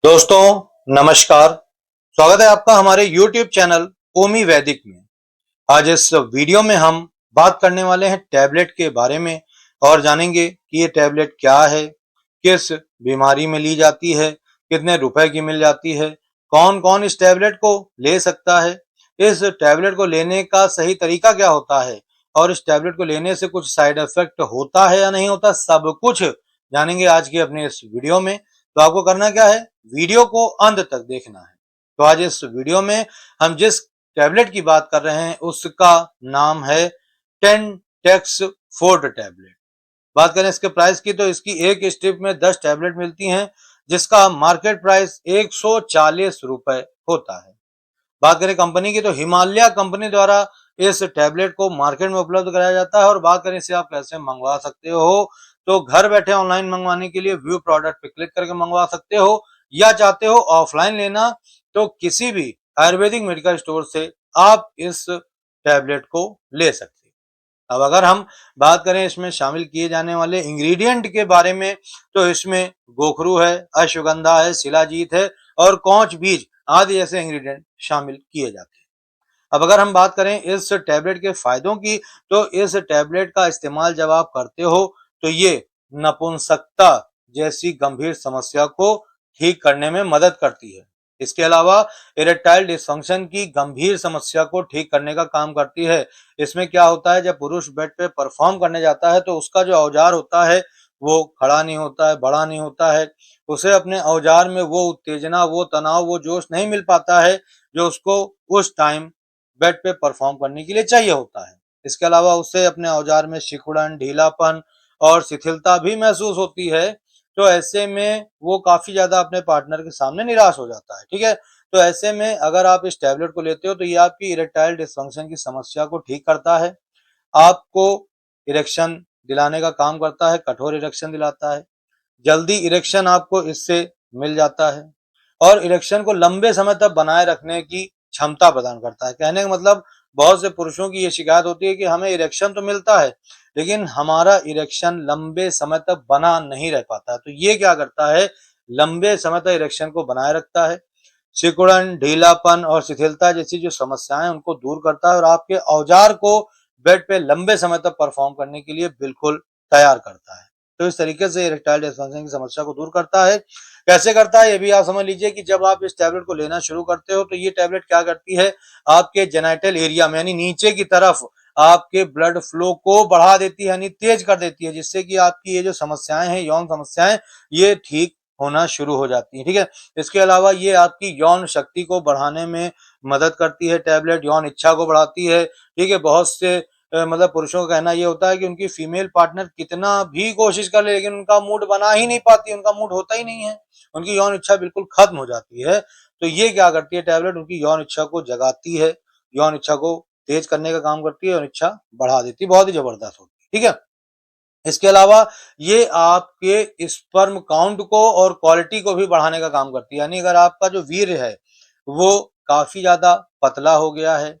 दोस्तों नमस्कार। स्वागत है आपका हमारे YouTube चैनल ओमी वैदिक में। आज इस वीडियो में हम बात करने वाले हैं टैबलेट के बारे में और जानेंगे कि ये टैबलेट क्या है, किस बीमारी में ली जाती है, कितने रुपए की मिल जाती है, कौन-कौन इस टैबलेट को ले सकता है, इस टैबलेट को लेने का सही तरीका क्या होता है और इस टैबलेट को लेने से कुछ साइड इफेक्ट होता है या नहीं होता, सब कुछ जानेंगे आज की अपने इस वीडियो में। तो आपको करना क्या है, वीडियो को अंत तक देखना है। तो आज इस वीडियो में हम जिस टैबलेट की बात कर रहे हैं उसका नाम है 10 टेक्स फोर्ट टैबलेट। बात करें इसके प्राइस की तो इसकी एक स्ट्रिप में 10 टैबलेट मिलती हैं जिसका मार्केट प्राइस 140 रुपए होता है। बात करें कंपनी की तो हिमालय कंपनी द्वारा इस टैबलेट को मार्केट में उपलब्ध कराया जाता है। और बात करें इसे आप कैसे मंगवा सकते हो, तो घर बैठे ऑनलाइन मंगवाने के लिए व्यू प्रोडक्ट पे क्लिक करके मंगवा सकते हो, या चाहते हो ऑफलाइन लेना तो किसी भी आयुर्वेदिक मेडिकल स्टोर से आप इस टैबलेट को ले सकते हैं। अब अगर हम बात करें इसमें शामिल किए जाने वाले इंग्रेडिएंट के बारे में तो इसमें गोखरू है, अश्वगंधा है, शिलाजीत है और कौच बीज आदि ऐसे इंग्रेडिएंट शामिल किए जाते हैं। अब अगर हम बात करें इस टैबलेट के फायदों की तो इस टैबलेट का इस्तेमाल जब आप करते हो तो ये नपुंसकता जैसी गंभीर समस्या को ठीक करने में मदद करती है। इसके अलावा इरेक्टाइल डिसफंक्शन की गंभीर समस्या को ठीक करने का काम करती है। इसमें क्या होता है, जब पुरुष बेड पे परफॉर्म करने जाता है तो उसका जो औजार होता है वो खड़ा नहीं होता है, बड़ा नहीं होता है। उसे अपने औजार में वो उत्तेजना, वो तनाव, वो जोश नहीं मिल पाता है जो उसको उस टाइम बेड पे परफॉर्म करने के लिए चाहिए होता है। इसके अलावा उसे अपने औजार में सिकुड़न, ढीलापन और शिथिलता भी महसूस होती है। तो ऐसे में वो काफी ज्यादा अपने पार्टनर के सामने निराश हो जाता है। ठीक है, तो ऐसे में अगर आप इस टैबलेट को लेते हो तो ये आपकी इरेक्टाइल डिसफंक्शन की समस्या को ठीक करता है, आपको इरेक्शन दिलाने का काम करता है, कठोर इरेक्शन दिलाता है, जल्दी इरेक्शन आपको इससे मिल जाता है और इरेक्शन को लंबे समय तक बनाए रखने की क्षमता प्रदान करता है। कहने का मतलब बहुत से पुरुषों की ये शिकायत होती है कि हमें इरेक्शन तो मिलता है लेकिन हमारा इरेक्शन लंबे समय तक बना नहीं रह पाता है। तो ये क्या करता है, लंबे समय तक इरेक्शन को बनाए रखता है, सिकुड़न, ढीलापन और शिथिलता जैसी जो समस्याएं हैं उनको दूर करता है और आपके औजार को बेड पे लंबे समय तक परफॉर्म करने के लिए बिल्कुल तैयार करता है। तो इस तरीके से इरेक्टाइल डिसफंक्शन की समस्या को दूर करता है। कैसे करता है ये भी आप समझ लीजिए कि जब आप इस टैबलेट को लेना शुरू करते हो तो ये टैबलेट क्या करती है, आपके जेनिटल एरिया में यानी नीचे की तरफ आपके ब्लड फ्लो को बढ़ा देती है, यानी तेज कर देती है, जिससे कि आपकी ये जो समस्याएं हैं, यौन समस्याएं, ये ठीक होना शुरू हो जाती है। ठीक है, इसके अलावा ये आपकी यौन शक्ति को बढ़ाने में मदद करती है। टैबलेट यौन इच्छा को बढ़ाती है। ठीक है, बहुत से मतलब पुरुषों का कहना ये होता है कि उनकी फीमेल पार्टनर कितना भी कोशिश कर ले लेकिन उनका मूड बना ही नहीं पाती, उनका मूड होता ही नहीं है, उनकी यौन इच्छा बिल्कुल खत्म हो जाती है। तो ये क्या करती है, टैबलेट उनकी यौन इच्छा को जगाती है, यौन इच्छा को तेज करने का काम करती है और इच्छा बढ़ा देती है, बहुत ही जबरदस्त होती है। ठीक है, इसके अलावा ये आपके स्पर्म काउंट को और क्वालिटी को भी बढ़ाने का काम करती है। यानी अगर आपका जो वीर्य है वो काफी ज्यादा पतला हो गया है,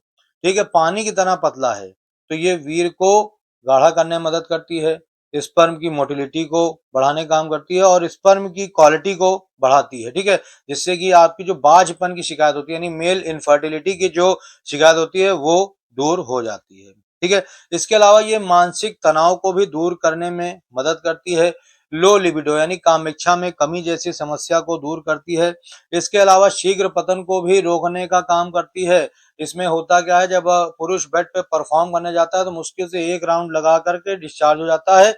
ठीक है, पानी की तरह पतला है, तो ये वीर्य को गाढ़ा करने में मदद करती है, स्पर्म की मोटिलिटी को बढ़ाने का काम करती है और स्पर्म की क्वालिटी को बढ़ाती है। ठीक है, जिससे कि आपकी जो बाझपन की शिकायत होती है यानी मेल इनफर्टिलिटी की जो शिकायत होती है वो दूर हो जाती है। ठीक है, इसके अलावा ये मानसिक तनाव को भी दूर करने में मदद करती है। लो लिबिडो यानी कामेच्छा में कमी जैसी समस्या को दूर करती है। इसके अलावा शीघ्र पतन को भी रोकने का काम करती है। इसमें होता क्या है, जब पुरुष बेड पे परफॉर्म करने जाता है तो मुश्किल से एक राउंड लगा करके डिस्चार्ज हो जाता है,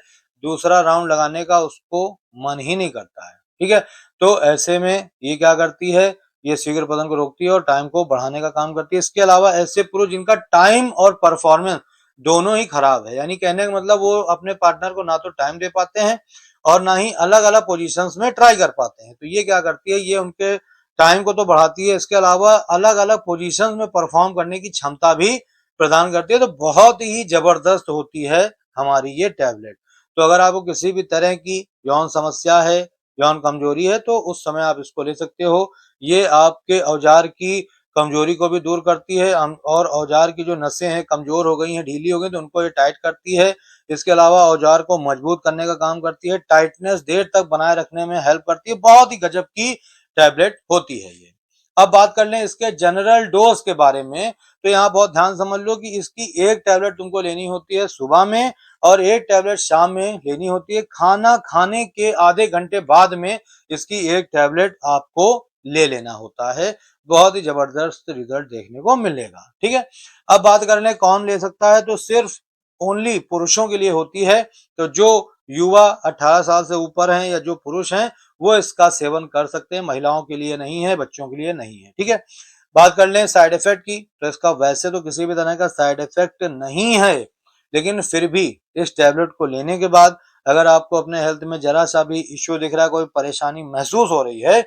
दूसरा राउंड लगाने का उसको मन ही नहीं करता है। ठीक है, तो ऐसे में ये क्या करती है, ये शीघ्र पतन को रोकती है और टाइम को बढ़ाने का काम करती है। इसके अलावा ऐसे पुरुष जिनका टाइम और परफॉर्मेंस दोनों ही खराब है, यानी कहने का मतलब वो अपने पार्टनर को ना तो टाइम दे पाते हैं और ना ही अलग अलग पोजीशंस में ट्राई कर पाते हैं, तो ये क्या करती है, ये उनके टाइम को तो बढ़ाती है, इसके अलावा अलग अलग पोजीशंस में परफॉर्म करने की क्षमता भी प्रदान करती है। तो बहुत ही जबरदस्त होती है हमारी ये टैबलेट। तो अगर आपको किसी भी तरह की यौन समस्या है, यौन कमजोरी है, तो उस समय आप इसको ले सकते हो। ये आपके औजार की कमजोरी को भी दूर करती है और औजार की जो नसें हैं कमजोर हो गई हैं, ढीली हो गई, तो उनको ये टाइट करती है। इसके अलावा औजार को मजबूत करने का काम करती है, टाइटनेस देर तक बनाए रखने में हेल्प करती है। बहुत ही गजब की टैबलेट होती है ये। अब बात कर लें इसके जनरल डोज के बारे में, तो यहाँ बहुत ध्यान समझ लो कि इसकी एक टैबलेट तुमको लेनी होती है सुबह में और एक टैबलेट शाम में लेनी होती है। खाना खाने के आधे घंटे बाद में इसकी एक टैबलेट आपको ले लेना होता है। बहुत ही जबरदस्त रिजल्ट देखने को मिलेगा। ठीक है, अब बात कर लें कौन ले सकता है, तो सिर्फ ओनली पुरुषों के लिए होती है। तो जो युवा 18 साल से ऊपर हैं या जो पुरुष हैं वो इसका सेवन कर सकते हैं, महिलाओं के लिए नहीं है, बच्चों के लिए नहीं है। ठीक है, बात कर लें साइड इफेक्ट की, तो इसका वैसे तो किसी भी तरह का साइड इफेक्ट नहीं है, लेकिन फिर भी इस टैबलेट को लेने के बाद अगर आपको अपने हेल्थ में जरा सा भी इश्यू दिख रहा है, कोई परेशानी महसूस हो रही है,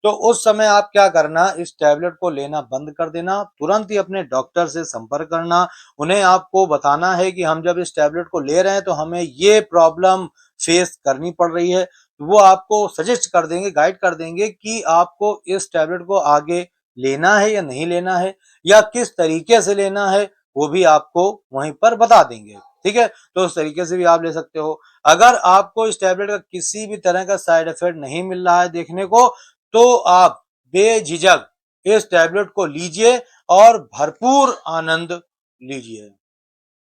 तो उस समय आप क्या करना, इस टैबलेट को लेना बंद कर देना, तुरंत ही अपने डॉक्टर से संपर्क करना। उन्हें आपको बताना है कि हम जब इस टैबलेट को ले रहे हैं तो हमें ये प्रॉब्लम फेस करनी पड़ रही है। वो आपको सजेस्ट कर देंगे, गाइड कर देंगे कि आपको इस टैबलेट को आगे लेना है या नहीं लेना है, या किस तरीके से लेना है, वो भी आपको वहीं पर बता देंगे। ठीक है, तो उस तरीके से भी आप ले सकते हो। अगर आपको इस टैबलेट का किसी भी तरह का साइड इफेक्ट नहीं मिल रहा है देखने को, तो आप बेझिझक इस टैबलेट को लीजिए और भरपूर आनंद लीजिए।